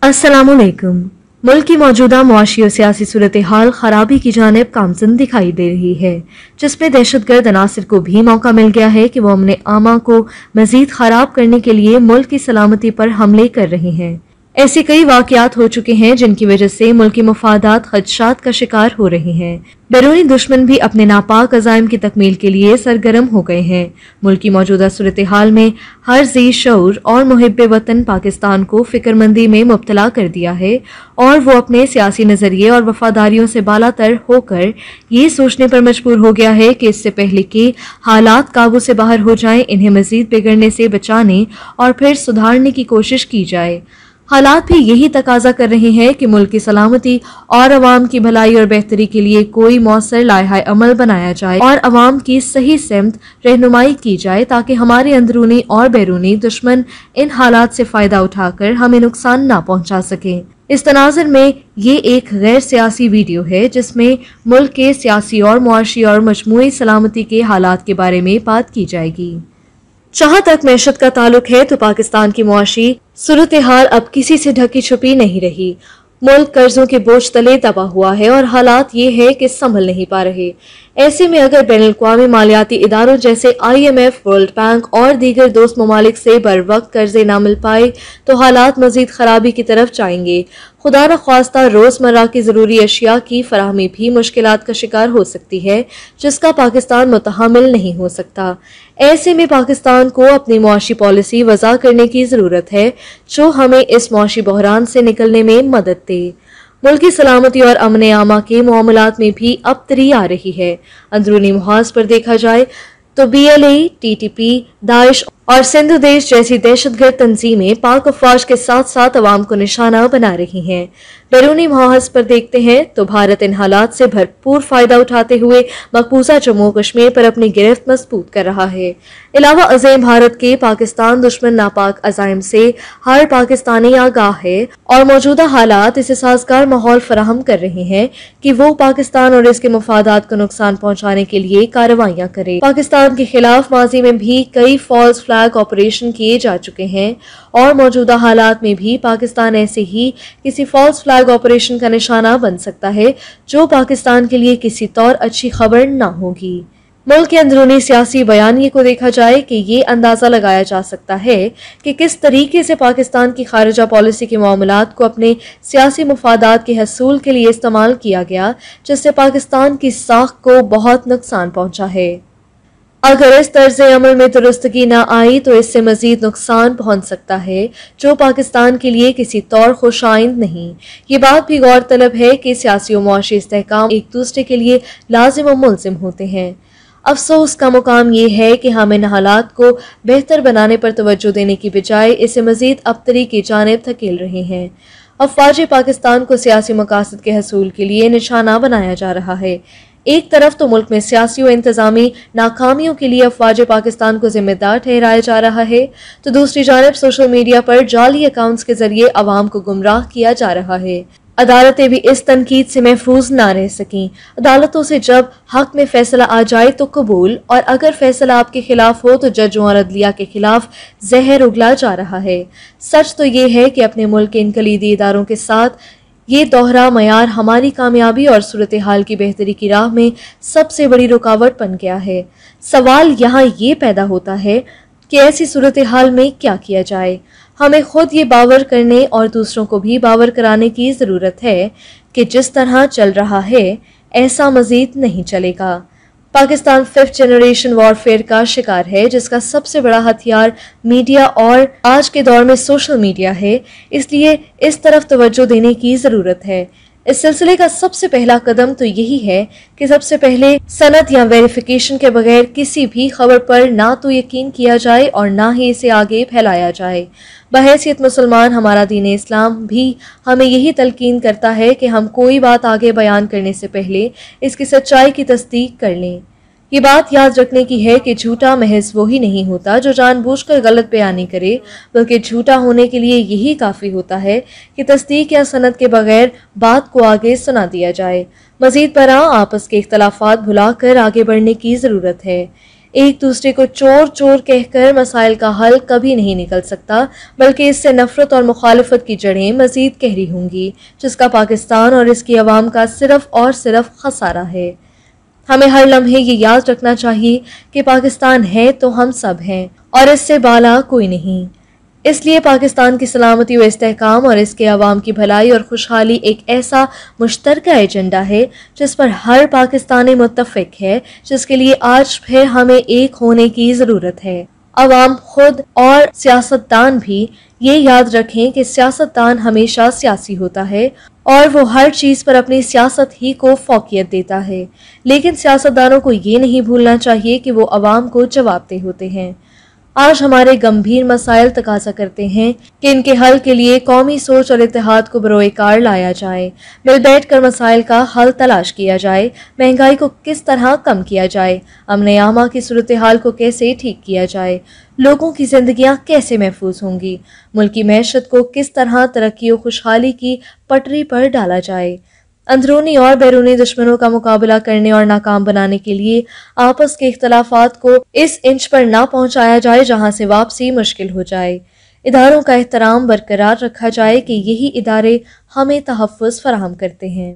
अस्सलाम वालेकुम। मुल्क की मौजूदा मुआशी और सियासी सूरत हाल खराबी की जानिब गामजन दिखाई दे रही है, जिसमें दहशतगर्द अनासिर को भी मौका मिल गया है कि वो अमन आमा को मजीद खराब करने के लिए मुल्क की सलामती पर हमले कर रहे हैं। ऐसे कई वाकयात हो चुके हैं जिनकी वजह से मुल्की मफादात खदशात का शिकार हो रहे हैं। बैरूनी दुश्मन भी अपने नापाक अज़ाइम की तकमील के लिए सरगर्म हो गए हैं। मुल्क की मौजूदा सूरत हाल में हर ज़ी शऊर और मुहिब्बे वतन पाकिस्तान को फिक्रमंदी में मुब्तला कर दिया है और वो अपने सियासी नज़रिए और वफादारियों से बालातर होकर ये सोचने पर मजबूर हो गया है कि इससे पहले कि हालात काबू से बाहर हो जाएं, इन्हें मजीद बिगड़ने से बचाने और फिर सुधारने की कोशिश की जाए। हालात भी यही तकाजा कर रहे हैं कि मुल्क की सलामती और अवाम की भलाई और बेहतरी के लिए कोई मौसर लायहा अमल बनाया जाए और अवाम की सही सिमत रहनुमाई की जाए, ताकि हमारे अंदरूनी और बैरूनी दुश्मन इन हालात से फ़ायदा उठाकर हमें नुकसान ना पहुंचा सकें। इस तनाज़ुर में ये एक गैर सियासी वीडियो है जिसमें मुल्क के सियासी और मुआशी और मजमूई सलामती के हालात के बारे में बात की जाएगी। जहाँ तक मैशत का ताल्लुक है तो पाकिस्तान की मुआशी सूरत हाल अब किसी से ढकी छुपी नहीं रही। मुल्क कर्जों के बोझ तले दबा हुआ है और हालात ये है कि संभल नहीं पा रहे। ऐसे में अगर बैनुल-अक़वामी मालियाती इदारों जैसे IMF, वर्ल्ड बैंक और दीगर दोस्त ममालिक से बर वक्त कर्जे ना मिल पाए तो हालात मजीद खराबी की तरफ जाएंगे। खुदा न ख्वास्ता रोजमर्रा की जरूरी अशिया की फराहमी भी मुश्किलात का शिकार हो सकती है, जिसका पाकिस्तान मुतहम्मिल नहीं हो सकता। ऐसे में पाकिस्तान को अपनी मुआशी पॉलिसी वज़ा करने की जरूरत है जो हमें इस मुआशी बहरान से निकलने में मदद दे। मुल्क की सलामती और अमन आमा के मामलात में भी अबतरी आ रही है। अंदरूनी मुहाज पर देखा जाए तो BLA, TTP, दाइश और सिंधु देश जैसी दहशतगर्द तंजीमें पाक अफवाज के साथ साथ अवाम को निशाना बना रही हैं। बैरूनी मुहाज पर देखते हैं तो भारत इन हालात से भरपूर फायदा उठाते हुए मकबूजा जम्मू कश्मीर पर अपनी गिरफ्त मजबूत कर रहा है। अलावा अज़ीम भारत के पाकिस्तान दुश्मन नापाक अज़ाइम से हर पाकिस्तानी आगाह है और मौजूदा हालात इसे साजगार माहौल फराहम कर रहे हैं कि वो पाकिस्तान और इसके मफादात को नुकसान पहुँचाने के लिए कार्रवाइयाँ करे। पाकिस्तान के खिलाफ माजी में भी कई फॉल्स फ्लैग ऑपरेशन किए जा चुके हैं और मौजूदा हालात में भी पाकिस्तान ऐसे ही किसी फॉल्स फ्लैग ऑपरेशन का निशाना बन सकता है जो पाकिस्तान के लिए किसी तौर अच्छी खबर ना होगी। मुल्क के अंदरूनी सियासी बयानिए को देखा जाए कि ये अंदाजा लगाया जा सकता है कि किस तरीके से पाकिस्तान की खारिजा पॉलिसी के मामलात को अपने सियासी मुफादात के हसूल के लिए इस्तेमाल किया गया, जिससे पाकिस्तान की साख को बहुत नुकसान पहुंचा है। अगर इस तर्ज अमल में दुरुस्तगी न आई तो इससे मजीद नुकसान पहुंच सकता है जो पाकिस्तान के लिए किसी तौर खुशाइंद नहीं। ये बात भी गौरतलब है कि सियासी और मुआशी इस्तेहकाम एक दूसरे के लिए लाजिम और मुलजिम होते हैं। अफसोस का मुकाम ये है कि हम इन हालात को बेहतर बनाने पर तवज्जो देने की बजाय इसे मजीद अबतरी की जानिब धकेल रहे हैं। अफवाज पाकिस्तान को सियासी मकासद के हसूल के लिए निशाना बनाया जा रहा है। एक तरफ तो मुल्क में सियासी और इंतजामी नाकामियों के लिए अफवाज पाकिस्तान को जिम्मेदार ठहराया जा रहा है, तो दूसरी जानिब सोशल मीडिया पर जाली अकाउंट्स के जरिए अवाम को गुमराह किया जा रहा है। अदालतें भी इस तनकीद से महफूज ना रह सकीं। अदालतों से जब हक में फैसला आ जाए तो कबूल, और अगर फैसला आपके खिलाफ हो तो जजों और अदलिया के खिलाफ जहर उगला जा रहा है। सच तो ये है कि अपने मुल्क के इन कलीदी इदारों के साथ ये दोहरा मयार हमारी कामयाबी और सूरत हाल की बेहतरी की राह में सबसे बड़ी रुकावट बन गया है। सवाल यहाँ ये पैदा होता है कि ऐसी सूरत हाल में क्या किया जाए। हमें खुद ये बावर करने और दूसरों को भी बावर कराने की ज़रूरत है कि जिस तरह चल रहा है ऐसा मज़ीद नहीं चलेगा। पाकिस्तान 5th जनरेशन वॉरफेयर का शिकार है, जिसका सबसे बड़ा हथियार मीडिया और आज के दौर में सोशल मीडिया है। इसलिए इस तरफ तवज्जो देने की ज़रूरत है। इस सिलसिले का सबसे पहला कदम तो यही है कि सबसे पहले सनद या वेरिफिकेशन के बगैर किसी भी खबर पर ना तो यकीन किया जाए और ना ही इसे आगे फैलाया जाए। बहैसियत मुसलमान हमारा दीन इस्लाम भी हमें यही तलकीन करता है कि हम कोई बात आगे बयान करने से पहले इसकी सच्चाई की तस्दीक कर लें। ये बात याद रखने की है कि झूठा महज वही नहीं होता जो जानबूझकर गलत बयानी करे, बल्कि झूठा होने के लिए यही काफ़ी होता है कि तस्दीक या सनद के बगैर बात को आगे सुना दिया जाए। मज़ीद बरआं आपस के इख्तलाफात भुलाकर आगे बढ़ने की ज़रूरत है। ایک دوسرے کو چور چور کہہ کر مسائل کا حل کبھی نہیں نکل سکتا، بلکہ اس سے نفرت اور مخالفت کی جڑیں مزید گہری ہوں گی، جس کا پاکستان اور اس کی عوام کا صرف اور صرف خسارہ ہے۔ ہمیں ہر لمحے یہ یاد رکھنا چاہیے کہ پاکستان ہے تو ہم سب ہیں اور اس سے بالا کوئی نہیں۔ اس لیے پاکستان کی سلامتی و استحکام اور اس کے عوام کی بھلائی اور خوشحالی ایک ایسا مشترکہ ایجنڈا ہے جس پر ہر پاکستانی متفق ہے، جس کے لیے آج پھر ہمیں ایک ہونے کی ضرورت ہے۔ عوام خود اور سیاستدان بھی یہ یاد رکھیں کہ سیاستدان ہمیشہ سیاسی ہوتا ہے اور وہ ہر چیز پر اپنی سیاست ہی کو فوقیت دیتا ہے، لیکن سیاستدانوں کو یہ نہیں بھولنا چاہیے کہ وہ عوام کو جواب دہ ہوتے ہیں۔ آج ہمارے گمبھیر مسائل تقاضا کرتے ہیں کہ ان کے حل کے لیے قومی سوچ اور اتحاد کو بروئے کار لایا جائے، مل بیٹھ کر مسائل کا حل تلاش کیا جائے، مہنگائی کو کس طرح کم کیا جائے، امن عامہ کی صورتحال کو کیسے ٹھیک کیا جائے، لوگوں کی زندگیاں کیسے محفوظ ہوں گی، ملکی معیشت کو کس طرح ترقی و خوشحالی کی پٹری پر ڈالا جائے۔ اندرونی اور بیرونی دشمنوں کا مقابلہ کرنے اور ناکام بنانے کے لیے آپس کے اختلافات کو اس انچ پر نہ پہنچایا جائے جہاں سے واپسی مشکل ہو جائے۔ اداروں کا احترام برقرار رکھا جائے کہ یہی ادارے ہمیں تحفظ فراہم کرتے ہیں۔